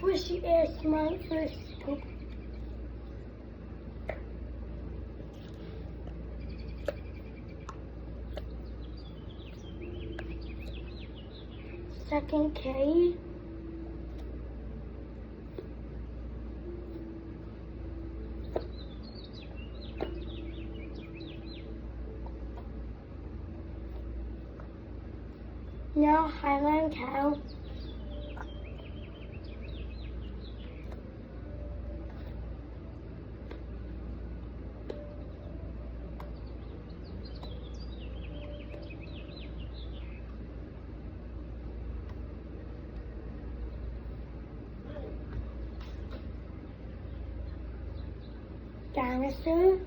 squishy ASMR first. Second K. Now Highland Cow. Dinosaur.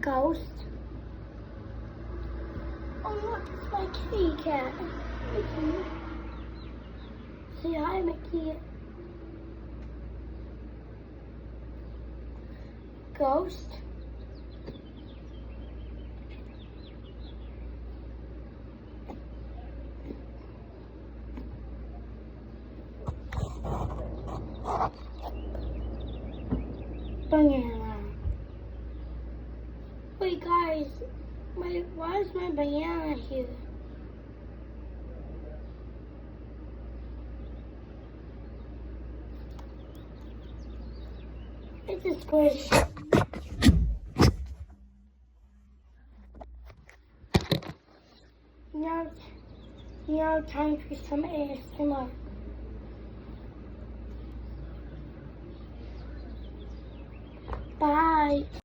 Ghost. Oh look, it's my kitty cat. Mickey. Say hi, Mickey. Ghost. Banana. Wait guys, why is my banana here? It's a squish. Now time for some ASMR. Bye.